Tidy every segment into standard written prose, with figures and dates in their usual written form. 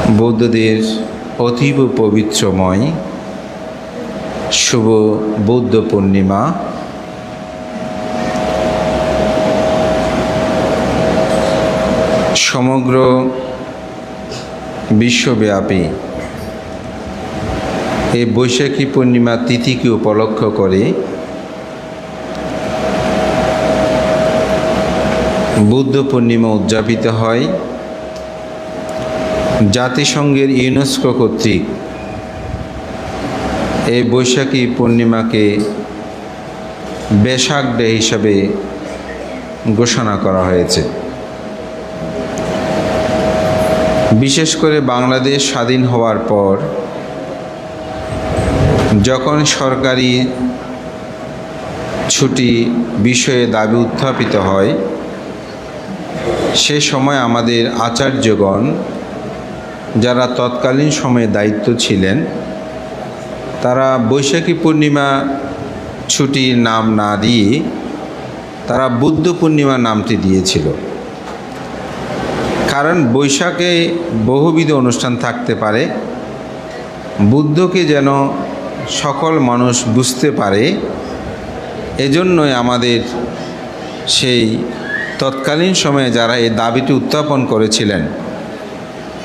বৌদ্ধদের অতীব পবিত্রময় শুভ বৌদ্ধ পূর্ণিমা। সমগ্র বিশ্বব্যাপী এই বৈশাখী পূর্ণিমা তিথিকে উপলক্ষ করে বুদ্ধ পূর্ণিমা উদযাপিত হয়। জাতিসংঘের ইউনেস্কো কর্তৃক এই বৈশাখী পূর্ণিমাকে বেসাক ডে হিসাবে ঘোষণা করা হয়েছে। বিশেষ করে বাংলাদেশ স্বাধীন হওয়ার পর যখন সরকারি ছুটি বিষয়ে দাবি উত্থাপিত হয়, সে সময় আমাদের আচার্যগণ যারা তৎকালীন সময়ে দায়িত্ব ছিলেন, তারা বৈশাখী পূর্ণিমা ছুটির নাম না দিয়ে তারা বুদ্ধ পূর্ণিমা নামটি দিয়েছিল। কারণ বৈশাখে বহুবিধ অনুষ্ঠান থাকতে পারে, বুদ্ধকে যেন সকল মানুষ বুঝতে পারে, এজন্যই আমাদের সেই তৎকালীন সময়ে যারা এই দাবিটি উত্থাপন করেছিলেন,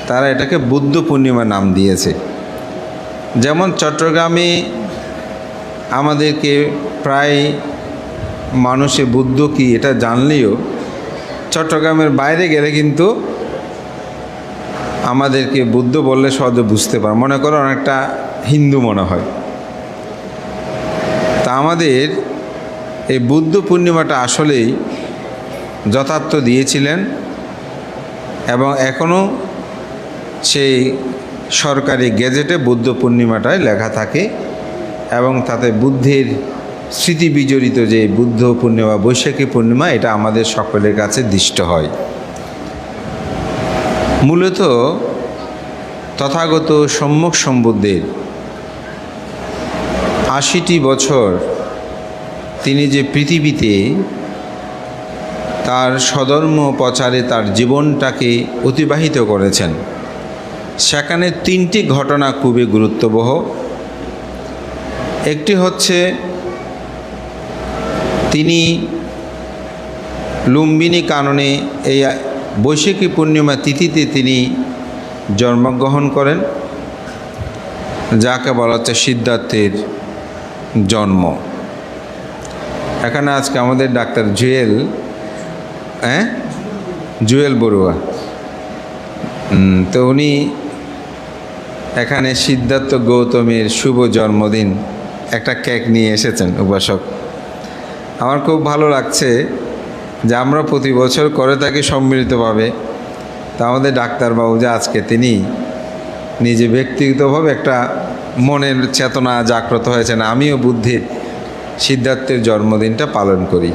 তারা এটাকে বুদ্ধ পূর্ণিমা নাম দিয়েছে। যেমন চট্টগ্রামে আমাদেরকে প্রায় মানুষে বুদ্ধ কি এটা জানলেও চট্টগ্রামের বাইরে গেলে কিন্তু আমাদেরকে বুদ্ধ বললে সহজে বুঝতে পারে, মনে করো অনেকটা হিন্দু মনে হয়। তা আমাদের এই বুদ্ধ পূর্ণিমাটা আসলেই যথার্থ দিয়েছিলেন এবং এখনও সেই সরকারি গেজেটে বুদ্ধ পূর্ণিমাটায় লেখা থাকে এবং তাতে বুদ্ধের স্মৃতি বিজড়িত যে বুদ্ধ পূর্ণিমা, বৈশাখী পূর্ণিমা, এটা আমাদের সকলের কাছে দৃষ্ট হয়। মূলত তথাগত সম্যক সম্বুদ্ধের ৮০টি বছর তিনি যে পৃথিবীতে তার স্বধর্ম প্রচারে তার জীবনটাকে অতিবাহিত করেছেন, সেখানে 3টি ঘটনা খুবই গুরুত্ববহ। একটি হচ্ছে তিনি লুম্বিনী কাননে এই বৈশাখী পূর্ণিমা তিথিতে তিনি জন্মগ্রহণ করেন, যাকে বলা হচ্ছে সিদ্ধার্থের জন্ম। এখানে আজকে আমাদের ডাক্তার জুয়েল বড়ুয়া, তো উনি এখানে সিদ্ধার্থ গৌতমের শুভ জন্মদিন একটা কেক নিয়ে এসেছেন উপাসক। আমার খুব ভালো লাগছে যে আমরা প্রতি বছর করে থাকি সম্মিলিতভাবে, তা আমাদের ডাক্তারবাবু যে আজকে তিনি নিজে ব্যক্তিগতভাবে একটা মনের চেতনা জাগ্রত হয়েছেন, আমিও বুদ্ধের সিদ্ধার্থের জন্মদিনটা পালন করি।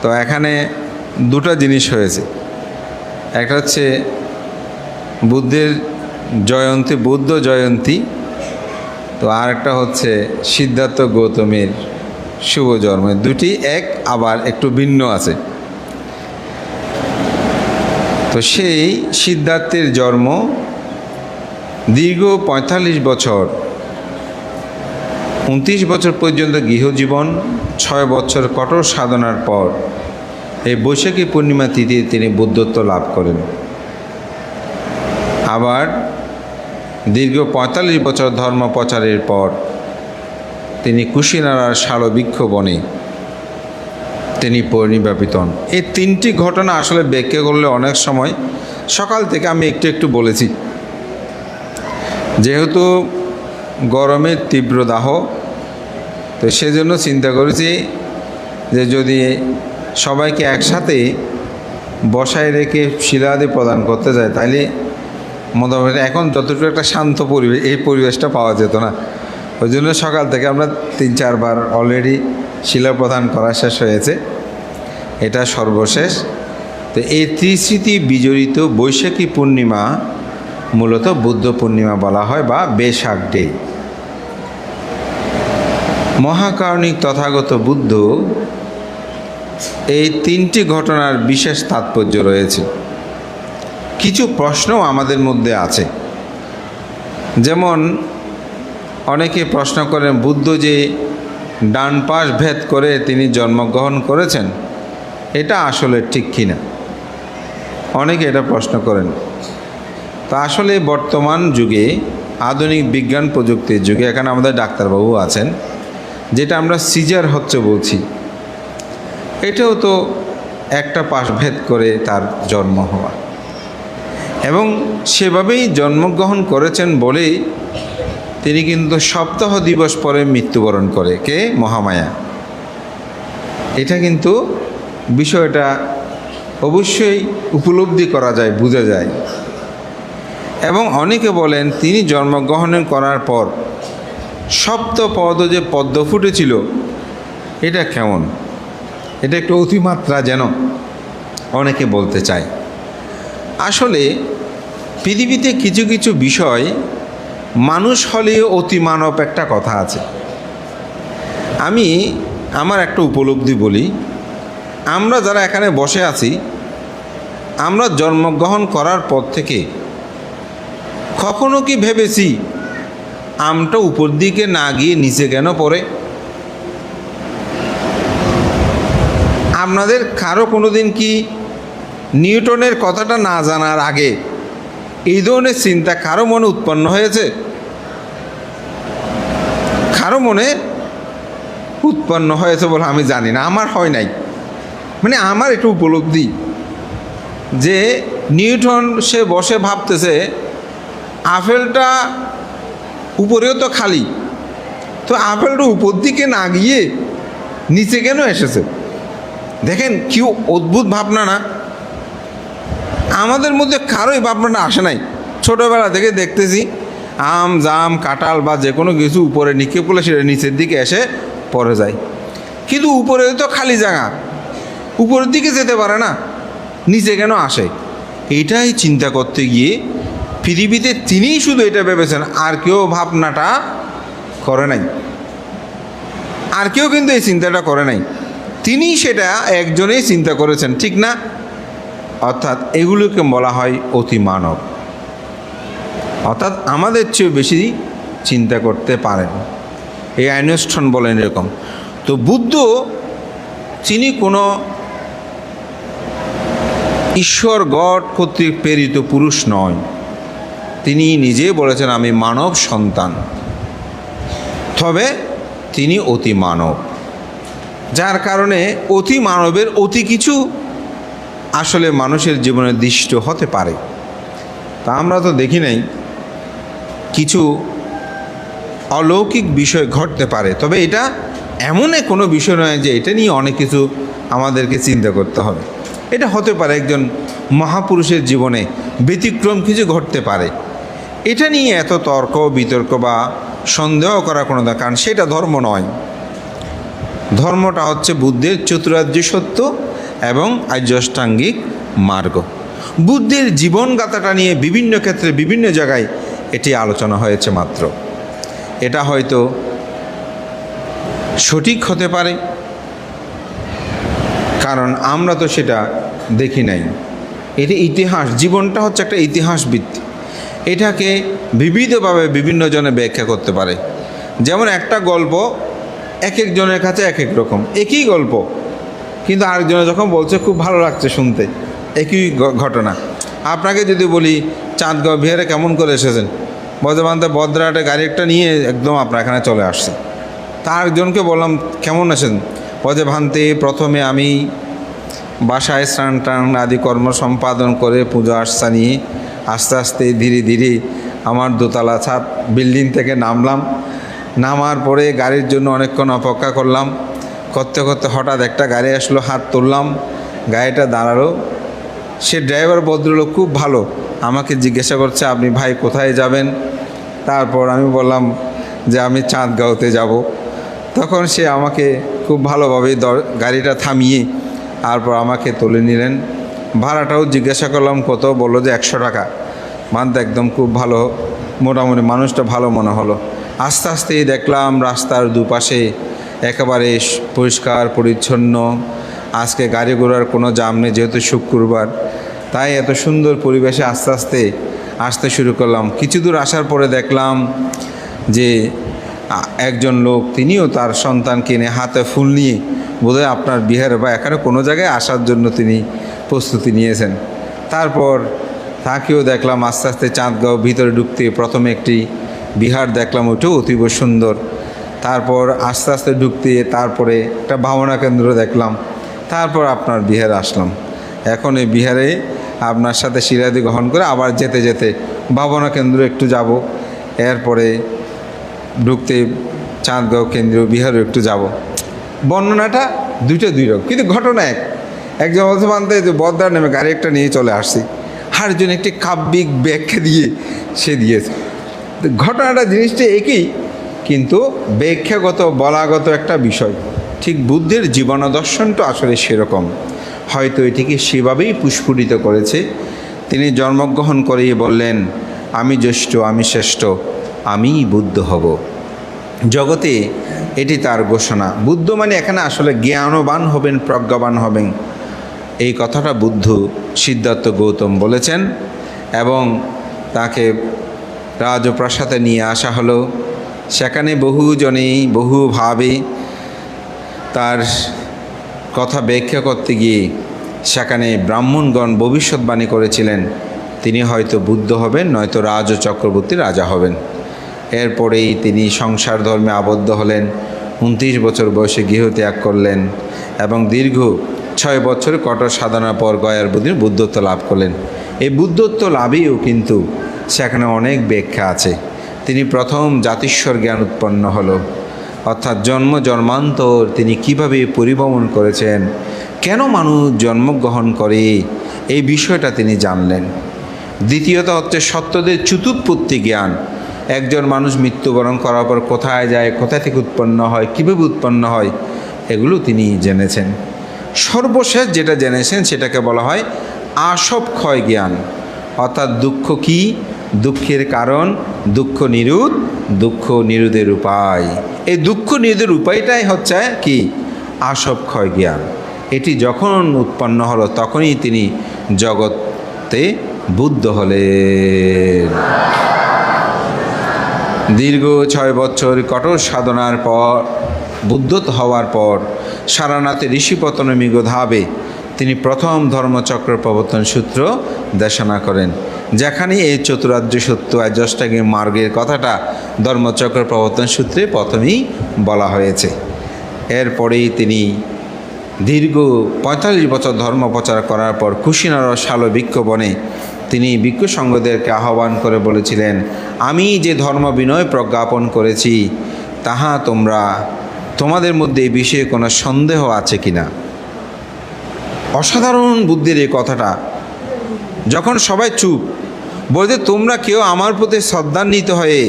তো এখানে দুটো জিনিস হয়েছে, একটা হচ্ছে বুদ্ধের জয়ন্তী, বুদ্ধ জয়ন্তী, তো আর একটা হচ্ছে সিদ্ধার্থ গৌতমের শুভ জন্ম। দুটি এক, আবার একটু ভিন্ন আছে। তো সেই সিদ্ধার্থের জন্ম দীর্ঘ ৪৫ বছর, ২৯ বছর পর্যন্ত গৃহজীবন, ৬ বছর কঠোর সাধনার পর এই বৈশাখী পূর্ণিমা তিথিতে তিনি বুদ্ধত্ব লাভ করেন। আবার দীর্ঘ ৪৫ বছর ধর্ম প্রচারের পর তিনি কুশিনারার শালবৃক্ষ বনে তিনি পরিনির্বাপিত হন। এই 3টি ঘটনা আসলে ব্যাখ্যা করলে অনেক সময়, সকাল থেকে আমি একটু একটু বলেছি, যেহেতু গরমের তীব্র দাহ, তো সেজন্য চিন্তা করেছি যে যদি সবাইকে একসাথে বসায় রেখে শিলাদি প্রদান করতে যায়, তাইলে মোটামুটি এখন যতটুকু একটা শান্ত পরিবেশ, এই পরিবেশটা পাওয়া যেত না। ওই জন্য সকাল থেকে আমরা ৩-৪ বার অলরেডি শিলা প্রদান করা শেষ হয়েছে, এটা সর্বশেষ। তো এই ত্রিস্মৃতি বিজড়িত বৈশাখী পূর্ণিমা মূলত বুদ্ধ পূর্ণিমা বলা হয় বা বেসাক ডে। মহাকারণিক তথাগত বুদ্ধ, এই 3টি ঘটনার বিশেষ তাৎপর্য রয়েছে। কিছু প্রশ্নও আমাদের মধ্যে আছে। যেমন অনেকে প্রশ্ন করেন, বুদ্ধ যে ডান পাশ ভেদ করে তিনি জন্মগ্রহণ করেছেন, এটা আসলে ঠিক কিনা? অনেকে এটা প্রশ্ন করেন। তা আসলে বর্তমান যুগে, আধুনিক বিজ্ঞান প্রযুক্তির যুগে, এখানে আমাদের ডাক্তারবাবু আছেন, যেটা আমরা সিজার হচ্ছে বলছি, এটাও তো একটা পাশ ভেদ করে তার জন্ম হওয়া, এবং সেভাবেই জন্মগ্রহণ করেছেন বলেই তিনি কিন্তু সপ্তাহ দিবস পরে মৃত্যুবরণ করে। কে? মহামায়া। এটা কিন্তু বিষয়টা অবশ্যই উপলব্ধি করা যায়, বোঝা যায়। এবং অনেকে বলেন তিনি জন্মগ্রহণ করার পর সপ্তপদ যে পদ্ম ফুটেছিল, এটা কেমন? এটা একটু অতিমাত্রা যেন অনেকে বলতে চায়। আসলে পৃথিবীতে কিছু কিছু বিষয় মানুষ হলেও অতিমানব একটা কথা আছে। আমি আমার একটা উপলব্ধি বলি, আমরা যারা এখানে বসে আছি, আমরা জন্মগ্রহণ করার পর থেকে কখনো কি ভেবেছি আমটা উপর দিকে না গিয়ে নিচে কেন পড়ে? আপনাদের কারো কোনো দিন কি নিউটনের কথাটা না জানার আগে এই ধরনের চিন্তা কারো মনে উৎপন্ন হয়েছে? কারো মনে উৎপন্ন হয়েছে বলে আমি জানি না, আমার হয় নাই। মানে আমার একটু উপলব্ধি যে নিউটন সে বসে ভাবতেছে আপেলটা উপরেও তো খালি, তো আপেলটা উপর দিকে না গিয়ে নিচে কেন এসেছে? দেখেন কি অদ্ভুত ভাবনা না? আমাদের মধ্যে কারোই ভাবনাটা আসে নাই। ছোটোবেলা থেকে দেখতেছি আম, জাম, কাঁঠাল বা যে কোনো কিছু উপরে নিক্ষেপ করলে সেটা নিচের দিকে এসে পড়ে যায়, কিন্তু উপরে তো খালি জায়গা, উপরের দিকে যেতে পারে না, নিচে কেন আসে? এটাই চিন্তা করতে গিয়ে পৃথিবীতে তিনিই শুধু এটা ভেবেছেন, আর কেউ ভাবনাটা করে নাই, আর কেউ কিন্তু এই চিন্তাটা করে নাই। তিনি সেটা একজনেই চিন্তা করেছেন, ঠিক না? অর্থাৎ এগুলোকে বলা হয় অতি মানব, অর্থাৎ আমাদের চেয়েও বেশি চিন্তা করতে পারেন। এই আইনস্টাইন বলেন এরকম। তো বুদ্ধ তিনি কোনো ঈশ্বর গড কর্তৃক প্রেরিত পুরুষ নয়, তিনি নিজেই বলেছেন আমি মানব সন্তান, তবে তিনি অতি মানব, যার কারণে অতি মানবের অতি কিছু আসলে মানুষের জীবনে দৃষ্ট হতে পারে। তা আমরা তো দেখি নাই, কিছু অলৌকিক বিষয় ঘটতে পারে, তবে এটা এমন কোনো বিষয় নয় যে এটা নিয়ে অনেক কিছু আমাদেরকে চিন্তা করতে হবে। এটা হতে পারে একজন মহাপুরুষের জীবনে ব্যতিক্রম কিছু ঘটতে পারে, এটা নিয়ে এত তর্ক বিতর্ক বা সন্দেহ করার কোনো দরকার, কারণ সেটা ধর্ম নয়। ধর্মটা হচ্ছে বুদ্ধের চতুরার্য সত্য এবং আর্যাষ্টাঙ্গিক মার্গ। বুদ্ধের জীবনগাথাটা নিয়ে বিভিন্ন ক্ষেত্রে বিভিন্ন জায়গায় এটি আলোচনা হয়েছে মাত্র। এটা হয়তো সঠিক হতে পারে, কারণ আমরা তো সেটা দেখি নাই। এটি ইতিহাস, জীবনটা হচ্ছে একটা ইতিহাস ভিত্তিক। এটাকে বিবিধভাবে বিভিন্ন জনে ব্যাখ্যা করতে পারে। যেমন একটা গল্প এক একজনের কাছে এক এক রকম, একই গল্প কিন্তু আরেকজনে যখন বলছে খুব ভালো লাগছে শুনতে, একই ঘটনা। আপনাকে যদি বলি চাঁদগাঁও বিহারে কেমন করে এসেছেন, বজ্রবান্তে বদ্রাটে গাড়ি একটা নিয়ে একদম আপনার এখানে চলে আসছে। তার একজনকে বললাম কেমন আছেন, বজ্রভান্তে প্রথমে আমি বাসায় স্নান টান আদি কর্ম সম্পাদন করে পূজা আর্চা নিয়ে আস্তে আস্তে ধীরে ধীরে আমার দোতলা ছাদ বিল্ডিং থেকে নামলাম। নামার পরে গাড়ির জন্য অনেকক্ষণ অপেক্ষা করলাম, করতে করতে হঠাৎ একটা গাড়ি আসলো, হাত তুললাম, গাড়িটা দাঁড়ালো। সে ড্রাইভার ভদ্রলোক খুব ভালো, আমাকে জিজ্ঞাসা করছে আপনি ভাই কোথায় যাবেন? তারপর আমি বললাম যে আমি চাঁদগাঁওতে যাব। তখন সে আমাকে খুব ভালোভাবে গাড়িটা থামিয়ে তারপর আমাকে তুলে নিলেন। ভাড়াটাও জিজ্ঞাসা করলাম কত, বললো যে 100 টাকা। মানতে একদম খুব ভালো, মোটামুটি মানুষটা ভালো মনে হলো। আস্তে আস্তে দেখলাম রাস্তার দুপাশে একেবারে পরিষ্কার পরিচ্ছন্ন, আজকে গাড়ি ঘোড়ার কোনো জাম নেই, যেহেতু শুক্রবার। তাই এত সুন্দর পরিবেশে আস্তে আস্তে আসতে শুরু করলাম। কিছু দূর আসার পরে দেখলাম যে একজন লোক, তিনিও তার সন্তানকে নিয়ে হাতে ফুল নিয়ে বোধহয় আপনার বিহারে বা এখানে কোনো জায়গায় আসার জন্য তিনি প্রস্তুতি নিয়েছেন। তারপর তাকেও দেখলাম আস্তে আস্তে চাঁদগাঁও ভিতরে ঢুকতে প্রথমে একটি বিহার দেখলাম, ওইটাও অতীব সুন্দর। তারপর আস্তে আস্তে ঢুকতে তারপরে একটা ভাবনা কেন্দ্র দেখলাম, তারপর আপনার বিহারে আসলাম। এখন এই বিহারে আপনার সাথে শিলাদি গ্রহণ করে আবার যেতে যেতে ভাবনা কেন্দ্র একটু যাব, এরপরে ঢুকতে চাঁদগাঁও কেন্দ্রীয় বিহারও একটু যাব। বর্ণনাটা দুই রকম, কিন্তু ঘটনা একজন বলতে মানতে যে বদ্রার নেমে গাড়ি একটা নিয়ে চলে আসছি, আর জন্য একটি কাব্যিক ব্যাখ্যা দিয়ে সে দিয়েছে। ঘটনাটা জিনিসটা একই, কিন্তু ব্যাখ্যাগত বলাগত একটা বিষয়। ঠিক বুদ্ধের জীবন দর্শনটা আসলে সেরকম, হয়তো এটিকে সেভাবেই পুষ্পরিত করেছে। তিনি জন্মগ্রহণ করেই বললেন, আমি জ্যেষ্ঠ, আমি শ্রেষ্ঠ, আমিই বুদ্ধ হব জগতে। এটি তার ঘোষণা। বুদ্ধ মানে এখানে আসলে জ্ঞানবান হবেন, প্রজ্ঞাবান হবেন, এই কথাটা বুদ্ধ সিদ্ধার্থ গৌতম বলেছেন। এবং তাকে রাজপ্রাসাদে নিয়ে আসা হলো। সেখানে বহুজনেই বহুভাবে তার কথা ব্যাখ্যা করতে গিয়ে সেখানে ব্রাহ্মণগণ ভবিষ্যৎবাণী করেছিলেন তিনি হয়তো বুদ্ধ হবেন, নয়তো রাজ চক্রবর্তী রাজা হবেন। এরপরেই তিনি সংসার ধর্মে আবদ্ধ হলেন, 29 বছর বয়সে গৃহত্যাগ করলেন এবং দীর্ঘ 6 বছর কঠোর সাধনার পর গয়ার বুদ্ধির বুদ্ধত্ব লাভ করলেন। এই বুদ্ধত্ব লাভেও কিন্তু সেখানে অনেক ব্যাখ্যা আছে। তিনি প্রথম জাতিস্বর জ্ঞান উৎপন্ন হলো, অর্থাৎ জন্ম জন্মান্তর তিনি কিভাবে পরিভ্রমণ করেছেন, কেন মানুষ জন্মগ্রহণ করে, এই বিষয়টা তিনি জানলেন। দ্বিতীয়ত হচ্ছে সত্যদের চতুৎপত্তি জ্ঞান। একজন মানুষ মৃত্যুবরণ করার পর কোথায় যায়, কোথা থেকে উৎপন্ন হয়, কীভাবে উৎপন্ন হয়, এগুলো তিনি জেনেছেন। সর্বশেষ যেটা জেনেছেন সেটাকে বলা হয় আসব ক্ষয় জ্ঞান, অর্থাৎ দুঃখ কি, দুঃখের কারণ, দুঃখ নিরোধ, দুঃখ নিরোধের উপায়। এই দুঃখ নিরোধের উপায়টাই হচ্ছে কি, আসব ক্ষয় জ্ঞান। এটি যখন উৎপন্ন হলো তখনই তিনি জগতে বুদ্ধ হলেন। দীর্ঘ 6 বছর কঠোর সাধনার পর, বুদ্ধত্ব হওয়ার পর সারনাথে ঋষিপতনমি গোধাবে তিনি প্রথম ধর্মচক্র প্রবর্তন সূত্র দেশনা করেন, যেখানে এই চতুরার্য সত্য অষ্টাঙ্গিক মার্গের কথাটা ধর্মচক্র প্রবর্তন সূত্রে প্রথমেই বলা হয়েছে। এরপরেই তিনি দীর্ঘ 45 বছর ধর্ম প্রচার করার পর কুশিনারা শাল বৃক্ষ বনে তিনি ভিক্ষু সঙ্গদেরকে আহ্বান করে বলেছিলেন, আমি যে ধর্ম বিনয় প্রজ্ঞাপন করেছি তাহা তোমাদের মধ্যে এই বিষয়ে কোনো সন্দেহ আছে কিনা। অসাধারণ বুদ্ধির এই কথাটা। যখন সবাই চুপ, বলতে তোমরা কেউ আমার প্রতি শ্রদ্ধান্বিত হয়ে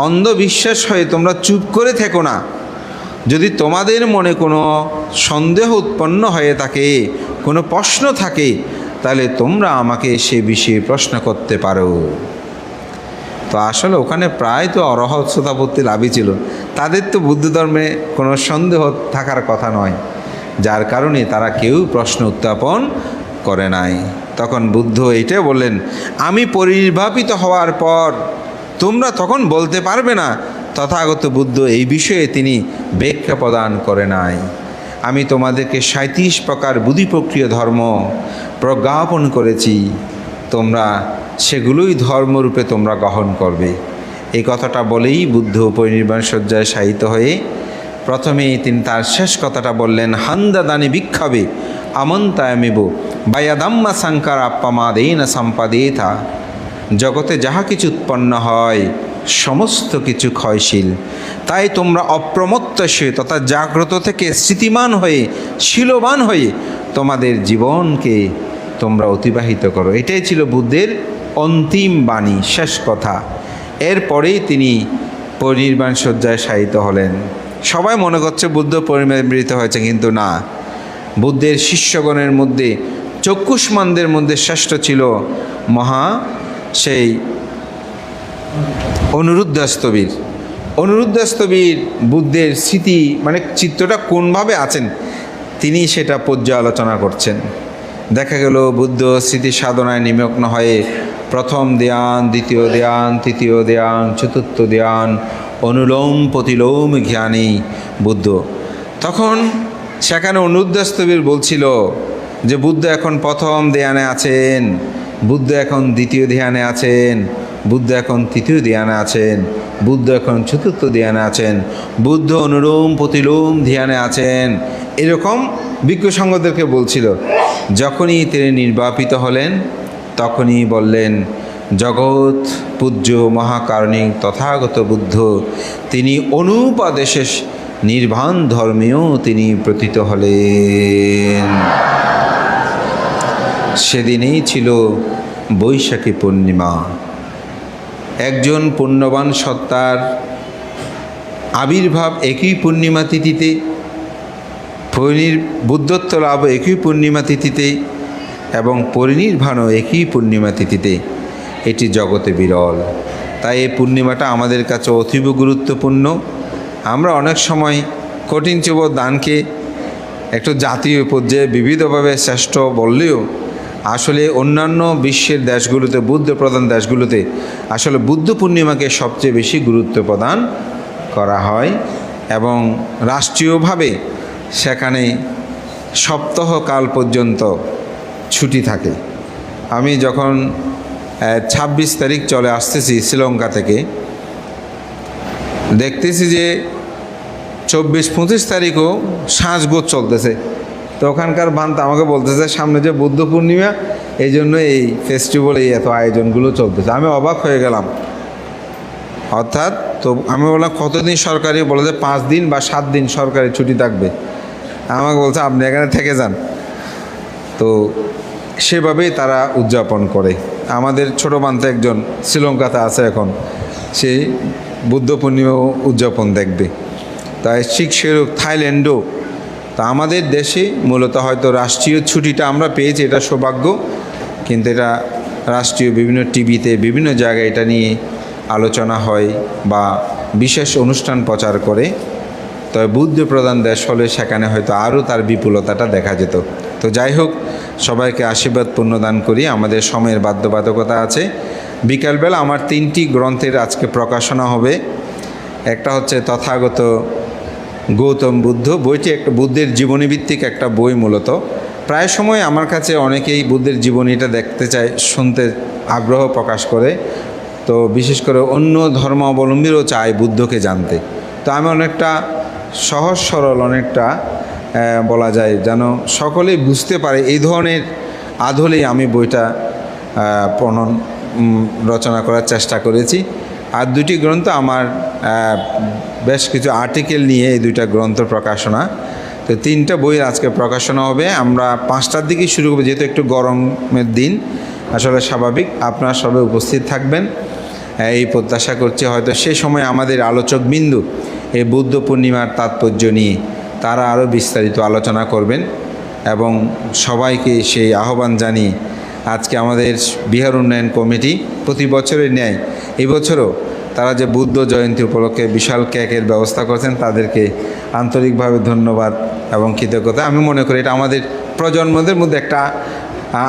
অন্ধবিশ্বাস হয়ে তোমরা চুপ করে থেকো না। যদি তোমাদের মনে কোনো সন্দেহ উৎপন্ন হয়ে থাকে, কোনো প্রশ্ন থাকে, তাহলে তোমরা আমাকে সে বিষয়ে প্রশ্ন করতে পারো। তো আসলে ওখানে প্রায় তো অরহৎ শ্রোতাপত্তি লাভই ছিল, তাদের তো বুদ্ধ ধর্মে কোনো সন্দেহ থাকার কথা নয়, যার কারণে তারা কেউ প্রশ্ন উত্থাপন করে নাই। তখন বুদ্ধ এইটাই বললেন, আমি পরিনির্বাপিত হওয়ার পর তোমরা তখন বলতে পারবে না। তথাগত বুদ্ধ এই বিষয়ে তিনি ব্যাখ্যা প্রদান করে নাই। আমি তোমাদেরকে 37 প্রকার বুদ্ধি প্রক্রিয়া ধর্ম প্রজ্ঞাপন করেছি, তোমরা সেগুলোই ধর্মরূপে তোমরা গ্রহণ করবে। এই কথাটা বলেই বুদ্ধ পরিনির্বাণ শয্যায় শায়িত হয়ে প্রথমেই তিনি তার শেষ কথাটা বললেন, হান্দা দানি বিক্ষাবে আমন্তায়ামিব বায়াদাম্মা সাংকার আপ্পামাদেনা সম্পাদেথা। জগতে যাহা কিছু উৎপন্ন হয় সমস্ত কিছু ক্ষয়শীল, তাই তোমরা অপ্রমত্তসে তথা জাগ্রত থেকে স্মৃতিমান হয়ে শীলবান হয়ে তোমাদের জীবনকে তোমরা অতিবাহিত করো। এটাই ছিল বুদ্ধের অন্তিম বাণী, শেষ কথা। এরপরেই তিনি পরিনির্বাণ শয্যায় শায়িত হলেন। সবাই মনে করছে বুদ্ধ পরিনির্বাণিত হয়েছে, কিন্তু না। বুদ্ধের শিষ্যগণের মধ্যে চক্ষুষ্মানদের মধ্যে শ্রেষ্ঠ ছিল সেই অনিরুদ্ধস্তবীর। অনিরুদ্ধস্তবীর বুদ্ধের স্মৃতি চিত্রটা কোনভাবে আছেন তিনি সেটা পর্যালোচনা করছেন। দেখা গেল বুদ্ধ স্মৃতি সাধনায় নিমগ্ন হয়ে প্রথম ধ্যান, দ্বিতীয় ধ্যান, তৃতীয় ধ্যান, চতুর্থ ধ্যান, অনুলোম প্রতিলোম জ্ঞানী বুদ্ধ। তখন সেখানে অনুদ্যাস্তবীর বলছিল যে বুদ্ধ এখন প্রথম ধ্যানে আছেন, বুদ্ধ এখন দ্বিতীয় ধ্যানে আছেন, বুদ্ধ এখন তৃতীয় ধ্যানে আছেন, বুদ্ধ এখন চতুর্থ ধ্যানে আছেন, বুদ্ধ অনুলোম প্রতিলোম ধ্যানে আছেন, এরকম বিজ্ঞ সঙ্গদেরকে বলছিল। যখনই তিনি নির্বাপিত হলেন তখনই বললেন, জগৎ পূজ্য মহাকারণিক তথাগত বুদ্ধ তিনি অনুপাদেশে নির্বাণ ধর্মেও তিনি প্রতীত হলেন। সেদিনেই ছিল বৈশাখী পূর্ণিমা। একজন পুণ্যবান সত্তার আবির্ভাব একই পূর্ণিমা তিথিতে, বুদ্ধত্ব লাভ একই পূর্ণিমা তিথিতে এবং পরিনির্বাণও একই পূর্ণিমা তিথিতে, এটি জগতে বিরল। তাই এই পূর্ণিমাটা আমাদের কাছে অতীব গুরুত্বপূর্ণ। আমরা অনেক সময় কঠিন চুব দানকে একটু জাতীয় পর্যায়ে বিবিধভাবে শ্রেষ্ঠ বললেও আসলে অন্যান্য বিশ্বের দেশগুলোতে, বুদ্ধ প্রধান দেশগুলোতে আসলে বুদ্ধ পূর্ণিমাকে সবচেয়ে বেশি গুরুত্ব প্রদান করা হয় এবং রাষ্ট্রীয়ভাবে সেখানে সপ্তাহকাল পর্যন্ত ছুটি থাকে। আমি যখন 26 তারিখ চলে আসতেছি শ্রীলঙ্কা থেকে, দেখতেছি যে 24-25 তারিখও সাজগোজ চলতেছে। তো ওখানকার বান্তা আমাকে বলতেছে সামনে যে বুদ্ধ পূর্ণিমা, এই জন্য এই ফেস্টিভ্যাল, এই এত আয়োজনগুলো চলতেছে। আমি অবাক হয়ে গেলাম। অর্থাৎ তো আমি বললাম কতদিন সরকারি, বলে যে 5 দিন বা 7 দিন সরকারি ছুটি থাকবে। আমাকে বলছে আপনি এখানে থেকে যান। তো সেভাবেই তারা উদযাপন করে। আমাদের ছোটো বান্তা একজন শ্রীলঙ্কাতে আছে এখন, সেই বুদ্ধ পূর্ণিমা উদযাপন দেখবে। তাই ঠিক সেরূপ থাইল্যান্ডও। তা আমাদের দেশে মূলত হয়তো রাষ্ট্রীয় ছুটিটা আমরা পেয়েছি, এটা সৌভাগ্য, কিন্তু এটা রাষ্ট্রীয় বিভিন্ন টিভিতে বিভিন্ন জায়গায় এটা নিয়ে আলোচনা হয় বা বিশেষ অনুষ্ঠান প্রচার করে। তবে বুদ্ধ প্রধান দেশ হলে সেখানে হয়তো আরও তার বিপুলতাটা দেখা যেত। তো যাই হোক, সবাইকে আশীর্বাদ পুণ্যদান করি। আমাদের সময়ের বাধ্যবাধকতা আছে। বিকালবেলা আমার 3টি গ্রন্থের আজকে প্রকাশনা হবে। একটা হচ্ছে তথাগত গৌতম বুদ্ধ, বইটি একটা বুদ্ধের জীবনীভিত্তিক একটা বই। মূলত প্রায় সময় আমার কাছে অনেকেই বুদ্ধের জীবনীটা দেখতে চায়, শুনতে আগ্রহ প্রকাশ করে। তো বিশেষ করে অন্য ধর্মাবলম্বীরও চায় বুদ্ধকে জানতে। তো আমি অনেকটা সহজ সরল, অনেকটা বলা যায় যেন সকলেই বুঝতে পারে, এই ধরনের আদলেই আমি বইটা রচনা করার চেষ্টা করেছি। আর 2টি গ্রন্থ আমার বেশ কিছু আর্টিকেল নিয়ে এই 2টা গ্রন্থ প্রকাশনা। তো 3টা বই আজকে প্রকাশনা হবে। আমরা 5টার দিকে শুরু করব, যেহেতু একটু গরমের দিন, আসলে স্বাভাবিক। আপনারা সবাই উপস্থিত থাকবেন এই প্রত্যাশা করছি। হয়তো সে সময় আমাদের আলোচক বিন্দু এই বুদ্ধ পূর্ণিমার তাৎপর্য নিয়ে তারা আরও বিস্তারিত আলোচনা করবেন এবং সবাইকে সেই আহ্বান জানিয়ে আজকে আমাদের বিহার উন্নয়ন কমিটি প্রতি বছরের ন্যায় এবছরও তারা যে বুদ্ধ জয়ন্তী উপলক্ষে বিশাল কেকের ব্যবস্থা করেছেন, তাদেরকে আন্তরিকভাবে ধন্যবাদ এবং কৃতজ্ঞতা। আমি মনে করি এটা আমাদের প্রজন্মদের মধ্যে একটা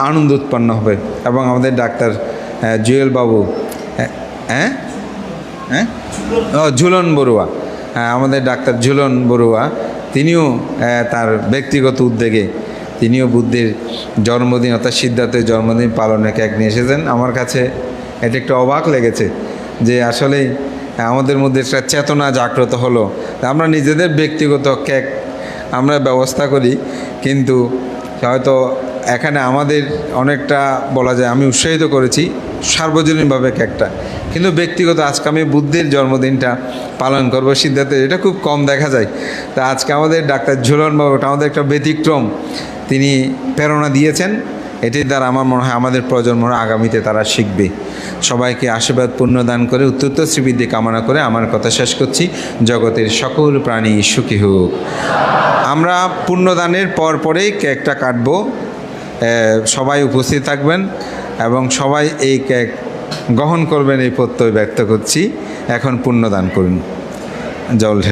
আনন্দ উৎপন্ন হবে। এবং আমাদের ডাক্তার জুয়েল বাবু, ঝুলন বড়ুয়া, আমাদের ডাক্তার ঝুলন বড়ুয়া, তিনিও তার ব্যক্তিগত উদ্যোগে তিনিও বুদ্ধের জন্মদিন অর্থাৎ সিদ্ধার্থের জন্মদিন পালনে কেক নিয়ে এসেছেন। আমার কাছে এটা একটু অবাক লেগেছে যে আসলে আমাদের মধ্যে একটা চেতনা জাগ্রত হলো। আমরা নিজেদের ব্যক্তিগত কেক আমরা ব্যবস্থা করি, কিন্তু হয়তো এখানে আমাদের অনেকটা বলা যায় আমি উৎসাহিত করেছি সার্বজনীনভাবে কেকটা, কিন্তু ব্যক্তিগত আজকে আমি বুদ্ধের জন্মদিনটা পালন করব সিদ্ধার্থের, এটা খুব কম দেখা যায়। তা আজকে আমাদের ডাক্তার ঝুলন বাবুটা আমাদের একটা ব্যতিক্রম তিনি প্রেরণা দিয়েছেন। এটির দ্বারা আমার মনে হয় আমাদের প্রজন্মরা আগামীতে তারা শিখবে। সবাইকে আশীর্বাদ পুণ্যদান করে উত্তরোত্তর শ্রীবৃদ্ধি কামনা করে আমার কথা শেষ করছি। জগতের সকল প্রাণী সুখী হোক। আমরা পুণ্যদানের পরেই কেকটা কাটবো। সবাই উপস্থিত থাকবেন এবং সবাই এই কেক গ্রহণ করবেন এই প্রত্যয় ব্যক্ত করছি। এখন পুণ্যদান করুন। জল ঢেলে